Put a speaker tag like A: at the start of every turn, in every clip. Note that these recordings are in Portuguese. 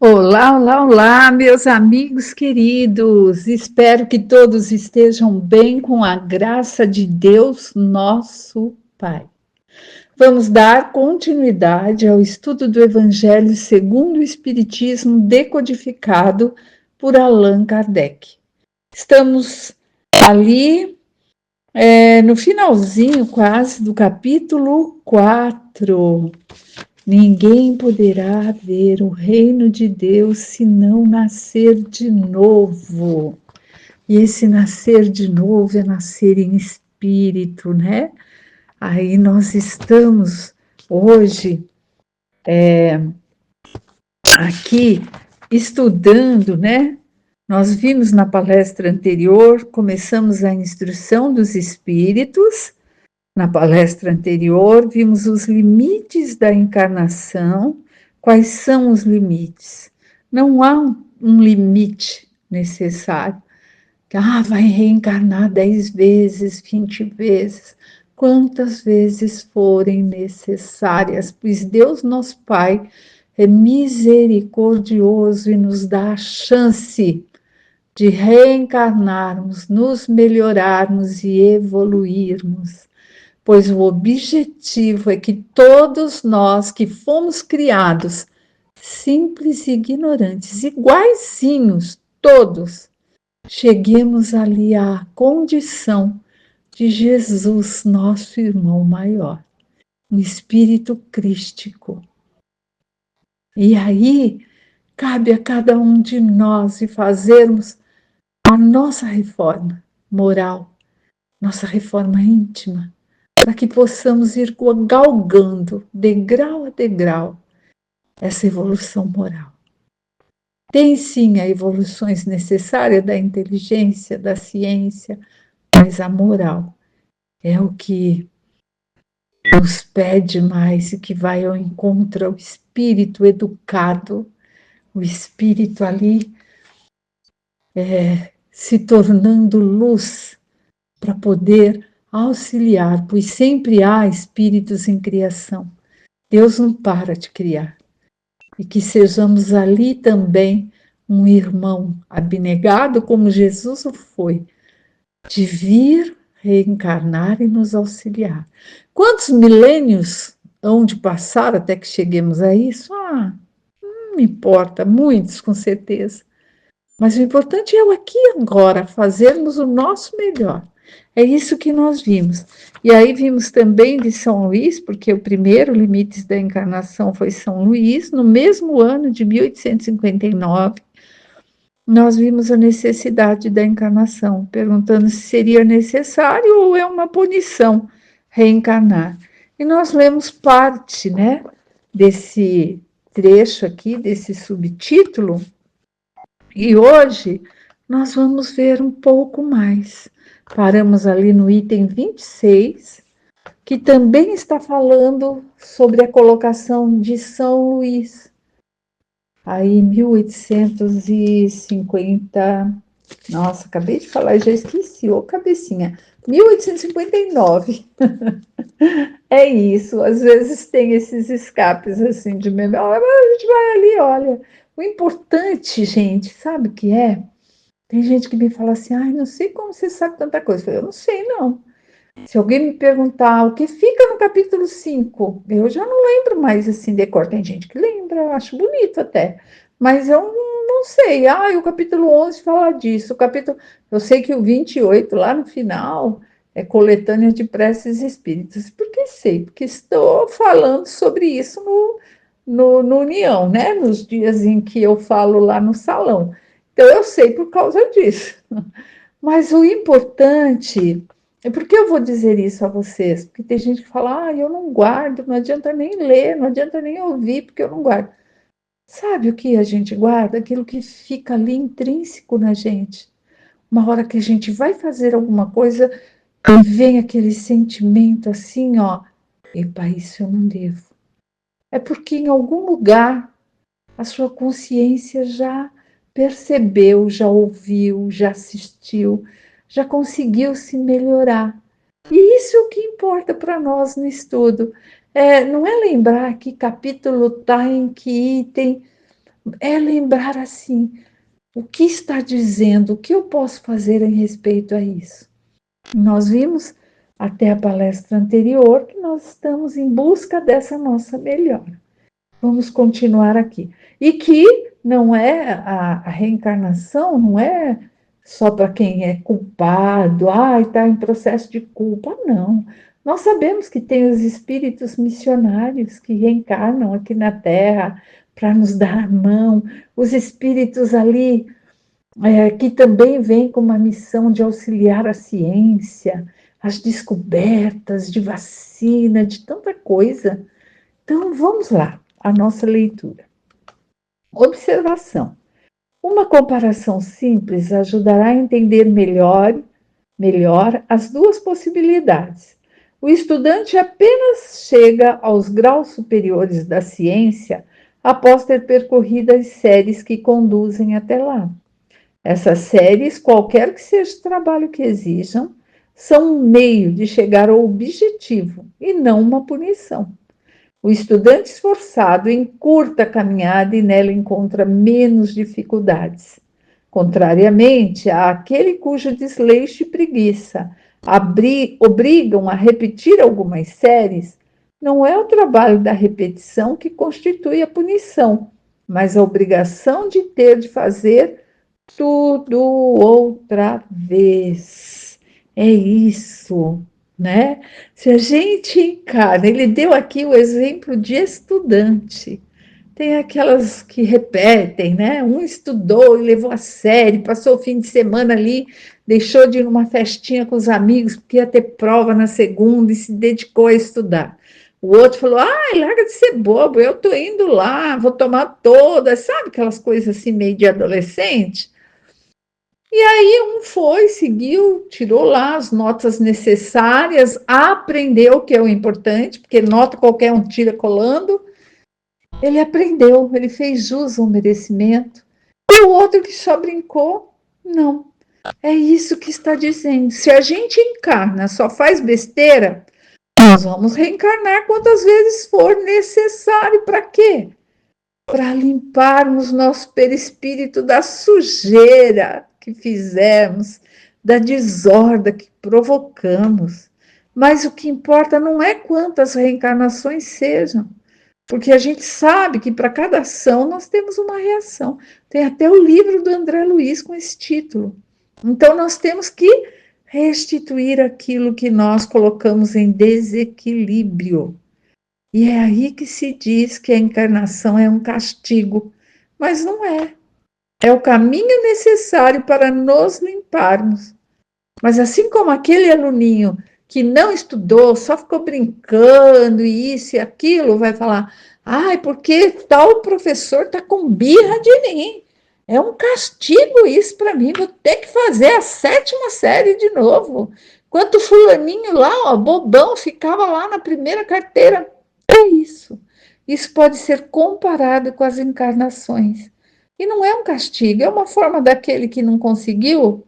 A: Olá, olá, olá, meus amigos queridos. Espero que todos estejam bem com a graça de Deus, nosso Pai. Vamos dar continuidade ao estudo do Evangelho segundo o Espiritismo decodificado por Allan Kardec. Estamos ali no finalzinho quase do capítulo 4. Ninguém poderá ver o reino de Deus se não nascer de novo. E esse nascer de novo é nascer em espírito, né? Aí nós estamos hoje aqui estudando, né? Nós vimos na palestra anterior, começamos a instrução dos espíritos. Na palestra anterior, vimos os limites da encarnação. Quais são os limites? Não há um limite necessário. Vai reencarnar 10 vezes, 20 vezes, quantas vezes forem necessárias, pois Deus, nosso Pai, é misericordioso e nos dá a chance de reencarnarmos, nos melhorarmos e evoluirmos. Pois o objetivo é que todos nós que fomos criados, simples e ignorantes, iguaizinhos, todos, cheguemos ali à condição de Jesus, nosso irmão maior, um espírito crístico. E aí, cabe a cada um de nós e fazermos a nossa reforma moral, nossa reforma íntima, para que possamos ir galgando, degrau a degrau, essa evolução moral. Tem sim as evoluções necessárias da inteligência, da ciência, mas a moral é o que nos pede mais e que vai ao encontro ao espírito educado, o espírito ali se tornando luz para poder auxiliar, pois sempre há espíritos em criação. Deus não para de criar. E que sejamos ali também um irmão abnegado, como Jesus o foi, de vir reencarnar e nos auxiliar. Quantos milênios hão de passar até que cheguemos a isso? Não importa, muitos com certeza. Mas o importante é o aqui e agora, fazermos o nosso melhor. É isso que nós vimos. E aí vimos também de São Luís, porque o primeiro Limites da Encarnação foi São Luís, no mesmo ano de 1859, nós vimos a necessidade da encarnação, perguntando se seria necessário ou é uma punição reencarnar. E nós lemos parte, né, desse trecho aqui, desse subtítulo, e hoje nós vamos ver um pouco mais. Paramos ali no item 26, que também está falando sobre a colocação de São Luís. Aí, 1850. Nossa, acabei de falar, já esqueci, ô cabecinha. 1859. É isso, às vezes tem esses escapes assim de memória, mas a gente vai ali, olha. O importante, gente, sabe o que é? Tem gente que me fala assim, não sei como você sabe tanta coisa. Eu não sei, não. Se alguém me perguntar o que fica no capítulo 5, eu já não lembro mais assim de cor. Tem gente que lembra, eu acho bonito até. Mas eu não sei. O capítulo 11 fala disso. Eu sei que o 28, lá no final, é coletânea de preces espíritas. Por que sei? Porque estou falando sobre isso no União, né? Nos dias em que eu falo lá no salão. Então, eu sei por causa disso. Mas o importante... Por que eu vou dizer isso a vocês? Porque tem gente que fala, eu não guardo, não adianta nem ler, não adianta nem ouvir, porque eu não guardo. Sabe o que a gente guarda? Aquilo que fica ali intrínseco na gente. Uma hora que a gente vai fazer alguma coisa, e vem aquele sentimento assim, epa, isso eu não devo. É porque em algum lugar a sua consciência já percebeu, já ouviu, já assistiu, já conseguiu se melhorar. E isso é o que importa para nós no estudo. Não é lembrar que capítulo está em que item, é lembrar assim, o que está dizendo, o que eu posso fazer em respeito a isso. Nós vimos até a palestra anterior que nós estamos em busca dessa nossa melhora. Vamos continuar aqui. E que não é a reencarnação, não é só para quem é culpado, está em processo de culpa, não. Nós sabemos que tem os espíritos missionários que reencarnam aqui na Terra para nos dar a mão, os espíritos ali que também vêm com uma missão de auxiliar a ciência, as descobertas de vacina, de tanta coisa. Então, vamos lá, a nossa leitura. Observação. Uma comparação simples ajudará a entender melhor as duas possibilidades. O estudante apenas chega aos graus superiores da ciência após ter percorrido as séries que conduzem até lá. Essas séries, qualquer que seja o trabalho que exijam, são um meio de chegar ao objetivo e não uma punição. O estudante esforçado encurta a caminhada e nela encontra menos dificuldades. Contrariamente àquele cujo desleixo e preguiça obrigam a repetir algumas séries, não é o trabalho da repetição que constitui a punição, mas a obrigação de ter de fazer tudo outra vez. É isso, né? Se a gente encarna, ele deu aqui o exemplo de estudante. Tem aquelas que repetem, né? Um estudou e levou a sério, passou o fim de semana ali, deixou de ir numa festinha com os amigos, porque ia ter prova na segunda e se dedicou a estudar. O outro falou, larga de ser bobo, eu tô indo lá, vou tomar todas, sabe aquelas coisas assim meio de adolescente? E aí um foi, seguiu, tirou lá as notas necessárias, aprendeu, que é o importante, porque nota qualquer um tira colando. Ele aprendeu, ele fez jus ao merecimento. E o outro que só brincou, não. É isso que está dizendo. Se a gente encarna, só faz besteira, nós vamos reencarnar quantas vezes for necessário. Para quê? Para limparmos nosso perispírito da sujeira que fizemos, da desordem que provocamos. Mas o que importa não é quantas reencarnações sejam, porque a gente sabe que para cada ação nós temos uma reação. Tem até o livro do André Luiz com esse título. Então nós temos que restituir aquilo que nós colocamos em desequilíbrio. E é aí que se diz que a encarnação é um castigo, mas não é. É o caminho necessário para nos limparmos. Mas assim como aquele aluninho que não estudou, só ficou brincando e isso e aquilo, vai falar, porque tal professor está com birra de mim. É um castigo isso para mim, vou ter que fazer a 7ª série de novo. Enquanto o fulaninho lá, bobão, ficava lá na primeira carteira. É isso. Isso pode ser comparado com as encarnações. E não é um castigo, é uma forma daquele que não conseguiu,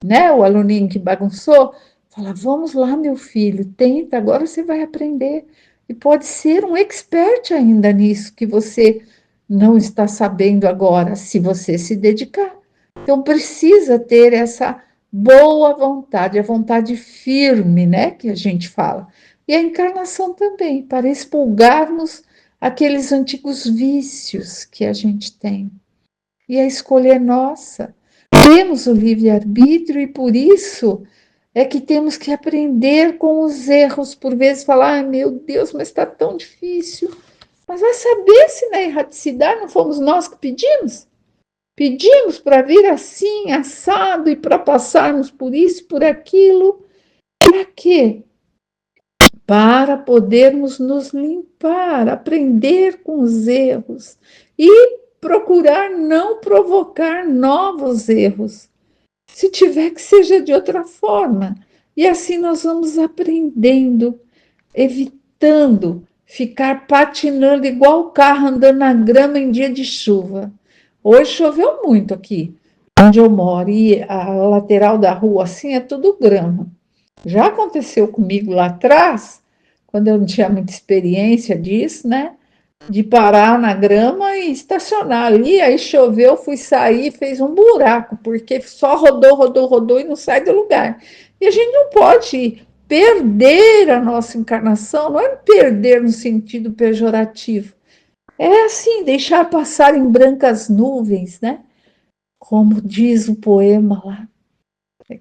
A: né? O aluninho que bagunçou, fala, vamos lá, meu filho, tenta, agora você vai aprender. E pode ser um expert ainda nisso, que você não está sabendo agora, se você se dedicar. Então, precisa ter essa boa vontade, a vontade firme, né, que a gente fala. E a encarnação também, para expurgarmos aqueles antigos vícios que a gente tem. E a escolha é nossa. Temos o livre-arbítrio e por isso é que temos que aprender com os erros. Por vezes falar, meu Deus, mas está tão difícil. Mas vai saber se na erraticidade não fomos nós que pedimos? Pedimos para vir assim, assado, e para passarmos por isso, por aquilo. Para quê? Para podermos nos limpar, aprender com os erros e procurar não provocar novos erros. Se tiver que seja de outra forma. E assim nós vamos aprendendo, evitando ficar patinando igual o carro andando na grama em dia de chuva. Hoje choveu muito aqui, onde eu moro, e a lateral da rua assim é tudo grama. Já aconteceu comigo lá atrás, quando eu não tinha muita experiência disso, né? de parar na grama e estacionar ali, aí choveu, fui sair, fez um buraco, porque só rodou, rodou, rodou e não sai do lugar. E a gente não pode perder a nossa encarnação, não é perder no sentido pejorativo, é assim, deixar passar em brancas nuvens, né? Como diz o poema lá,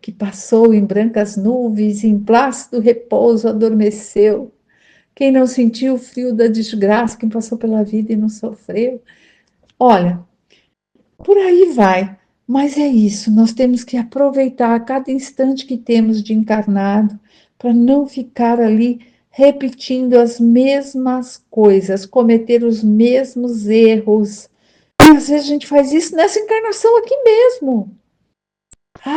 A: que passou em brancas nuvens, em plácido repouso adormeceu. Quem não sentiu o frio da desgraça, quem passou pela vida e não sofreu. Olha, por aí vai. Mas é isso, nós temos que aproveitar cada instante que temos de encarnado para não ficar ali repetindo as mesmas coisas, cometer os mesmos erros. E às vezes a gente faz isso nessa encarnação aqui mesmo.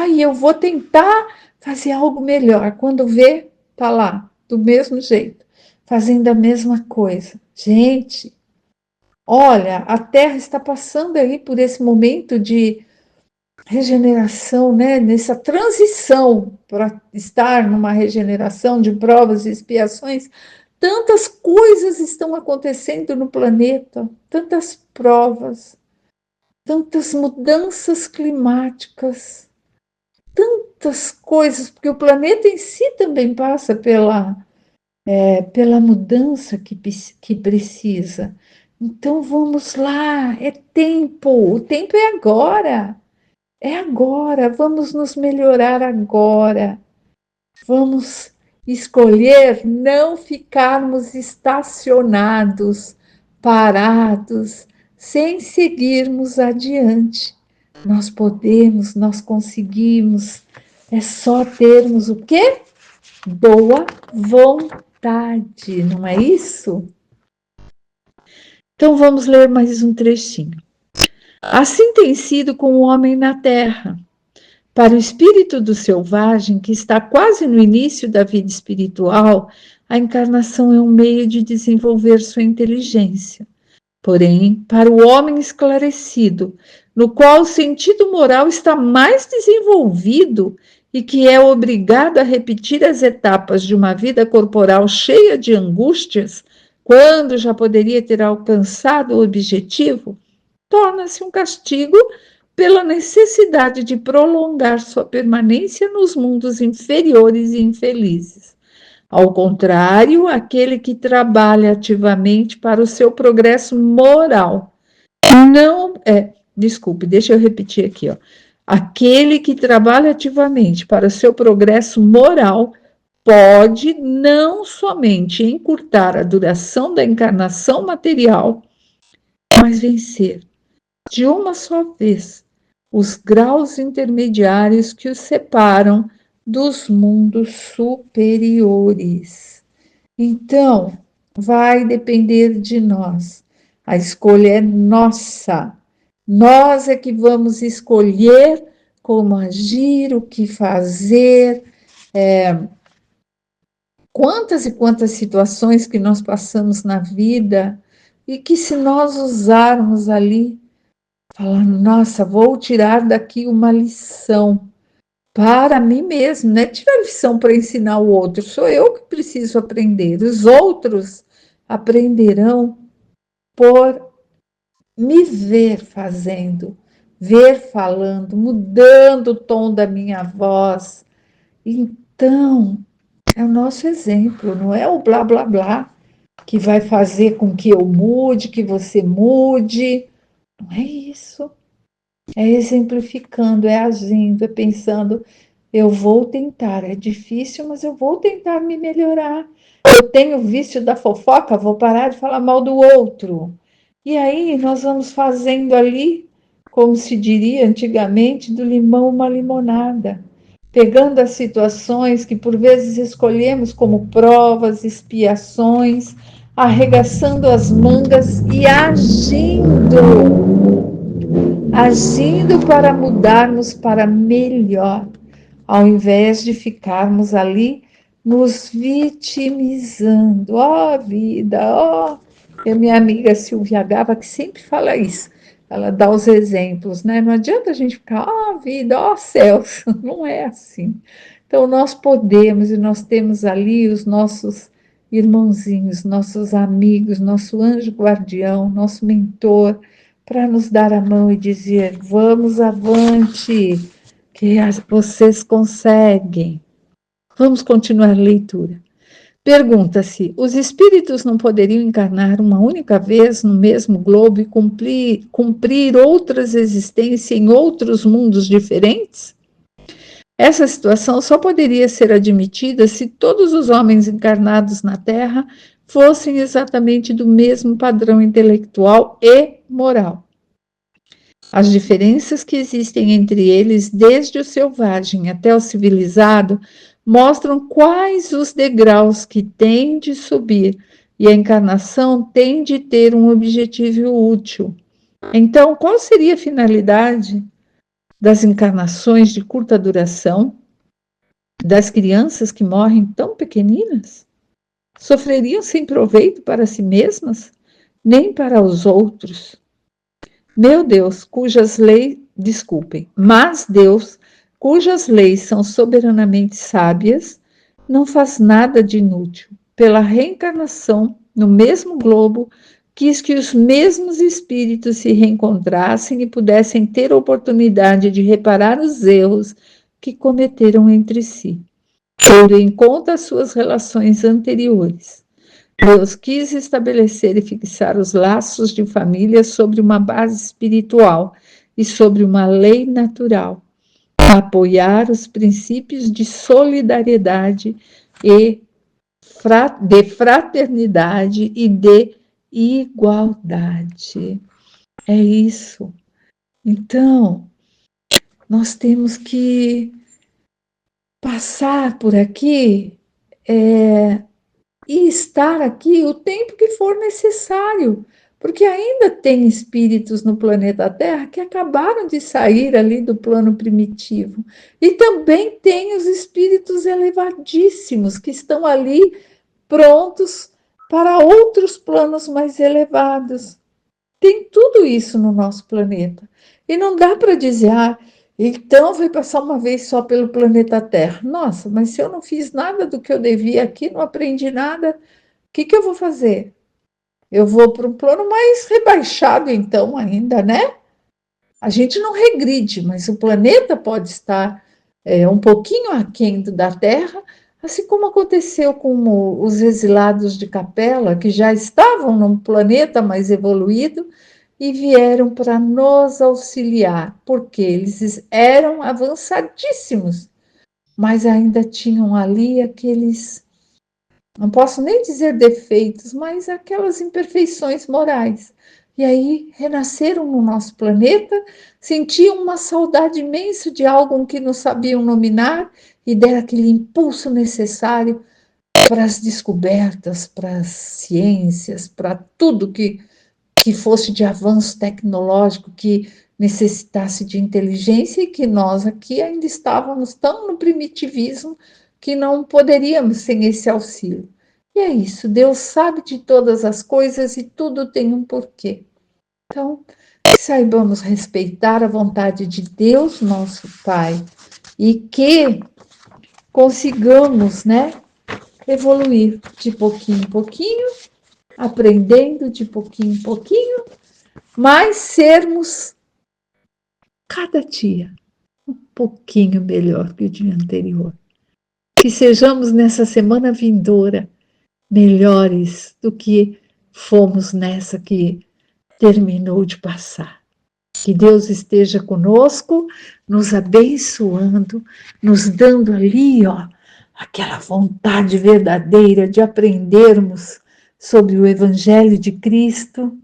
A: E eu vou tentar fazer algo melhor. Quando vê, tá lá, do mesmo jeito, fazendo a mesma coisa. Gente, olha, a Terra está passando aí por esse momento de regeneração, né? Nessa transição para estar numa regeneração de provas e expiações. Tantas coisas estão acontecendo no planeta, tantas provas, tantas mudanças climáticas, tantas coisas, porque o planeta em si também passa pela mudança que precisa. Então vamos lá, é tempo, o tempo é agora, vamos nos melhorar agora, vamos escolher não ficarmos estacionados, parados, sem seguirmos adiante. Nós podemos, nós conseguimos, é só termos o quê? Boa vontade, não é isso? Então vamos ler mais um trechinho. Assim tem sido com o homem na terra. Para o espírito do selvagem, que está quase no início da vida espiritual, a encarnação é um meio de desenvolver sua inteligência. Porém, para o homem esclarecido, no qual o sentido moral está mais desenvolvido e que é obrigado a repetir as etapas de uma vida corporal cheia de angústias, quando já poderia ter alcançado o objetivo, torna-se um castigo pela necessidade de prolongar sua permanência nos mundos inferiores e infelizes. Ao contrário, aquele que trabalha ativamente para o seu progresso moral, desculpe, deixa eu repetir aqui, ó. Aquele que trabalha ativamente para o seu progresso moral pode não somente encurtar a duração da encarnação material, mas vencer de uma só vez os graus intermediários que os separam dos mundos superiores. Então, vai depender de nós. A escolha é nossa. Nós é que vamos escolher como agir, o que fazer, quantas e quantas situações que nós passamos na vida e que se nós usarmos ali, falar, nossa, vou tirar daqui uma lição para mim mesmo, não é tirar lição para ensinar o outro, sou eu que preciso aprender, os outros aprenderão por me ver fazendo, ver falando, mudando o tom da minha voz. Então, é o nosso exemplo, não é o blá blá blá que vai fazer com que eu mude, que você mude. Não é isso. É exemplificando, é agindo, é pensando, eu vou tentar, é difícil, mas eu vou tentar me melhorar. Eu tenho vício da fofoca, vou parar de falar mal do outro. E aí nós vamos fazendo ali, como se diria antigamente, do limão uma limonada, pegando as situações que por vezes escolhemos como provas, expiações, arregaçando as mangas e agindo para mudarmos para melhor, ao invés de ficarmos ali nos vitimizando. Ó vida, ó. E a minha amiga Silvia Gava, que sempre fala isso, ela dá os exemplos, né? Não adianta a gente ficar, ó vida, ó céus, não é assim. Então nós podemos e nós temos ali os nossos irmãozinhos, nossos amigos, nosso anjo guardião, nosso mentor, para nos dar a mão e dizer: vamos avante, que vocês conseguem. Vamos continuar a leitura. Pergunta-se: os espíritos não poderiam encarnar uma única vez no mesmo globo e cumprir outras existências em outros mundos diferentes? Essa situação só poderia ser admitida se todos os homens encarnados na Terra fossem exatamente do mesmo padrão intelectual e moral. As diferenças que existem entre eles, desde o selvagem até o civilizado, mostram quais os degraus que têm de subir, e a encarnação tem de ter um objetivo útil. Então, qual seria a finalidade das encarnações de curta duração, das crianças que morrem tão pequeninas? Sofreriam sem proveito para si mesmas, nem para os outros. Meu Deus, mas Deus, cujas leis são soberanamente sábias, não faz nada de inútil. Pela reencarnação, no mesmo globo, quis que os mesmos espíritos se reencontrassem e pudessem ter oportunidade de reparar os erros que cometeram entre si, tendo em conta as suas relações anteriores. Deus quis estabelecer e fixar os laços de família sobre uma base espiritual e sobre uma lei natural, apoiar os princípios de solidariedade e de fraternidade e de igualdade. É isso. Então, nós temos que passar por aqui e estar aqui o tempo que for necessário, porque ainda tem espíritos no planeta Terra que acabaram de sair ali do plano primitivo, e também tem os espíritos elevadíssimos que estão ali prontos para outros planos mais elevados. Tem tudo isso no nosso planeta. E não dá para dizer, então vai passar uma vez só pelo planeta Terra. Nossa, mas se eu não fiz nada do que eu devia aqui, não aprendi nada, o que eu vou fazer? Eu vou para um plano mais rebaixado, então, ainda, né? A gente não regride, mas o planeta pode estar um pouquinho aquém da Terra, assim como aconteceu com os exilados de Capela, que já estavam num planeta mais evoluído e vieram para nos auxiliar, porque eles eram avançadíssimos, mas ainda tinham ali aqueles, não posso nem dizer defeitos, mas aquelas imperfeições morais. E aí renasceram no nosso planeta, sentiam uma saudade imensa de algo que não sabiam nominar e deram aquele impulso necessário para as descobertas, para as ciências, para tudo que fosse de avanço tecnológico, que necessitasse de inteligência, e que nós aqui ainda estávamos tão no primitivismo que não poderíamos sem esse auxílio. E é isso, Deus sabe de todas as coisas e tudo tem um porquê. Então, que saibamos respeitar a vontade de Deus, nosso Pai, e que consigamos, evoluir de pouquinho em pouquinho, aprendendo de pouquinho em pouquinho, mas sermos cada dia um pouquinho melhor que o dia anterior. Que sejamos nessa semana vindoura melhores do que fomos nessa que terminou de passar. Que Deus esteja conosco, nos abençoando, nos dando ali, aquela vontade verdadeira de aprendermos sobre o Evangelho de Cristo,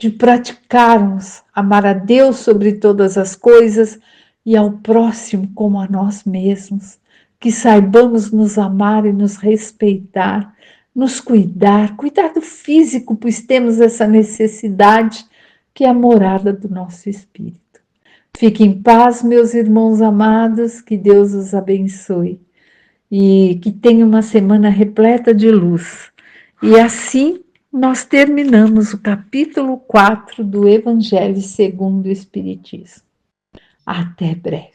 A: de praticarmos amar a Deus sobre todas as coisas e ao próximo como a nós mesmos. Que saibamos nos amar e nos respeitar, nos cuidar do físico, pois temos essa necessidade que é a morada do nosso espírito. Fiquem em paz, meus irmãos amados, que Deus os abençoe e que tenha uma semana repleta de luz. E assim nós terminamos o capítulo 4 do Evangelho segundo o Espiritismo. Até breve.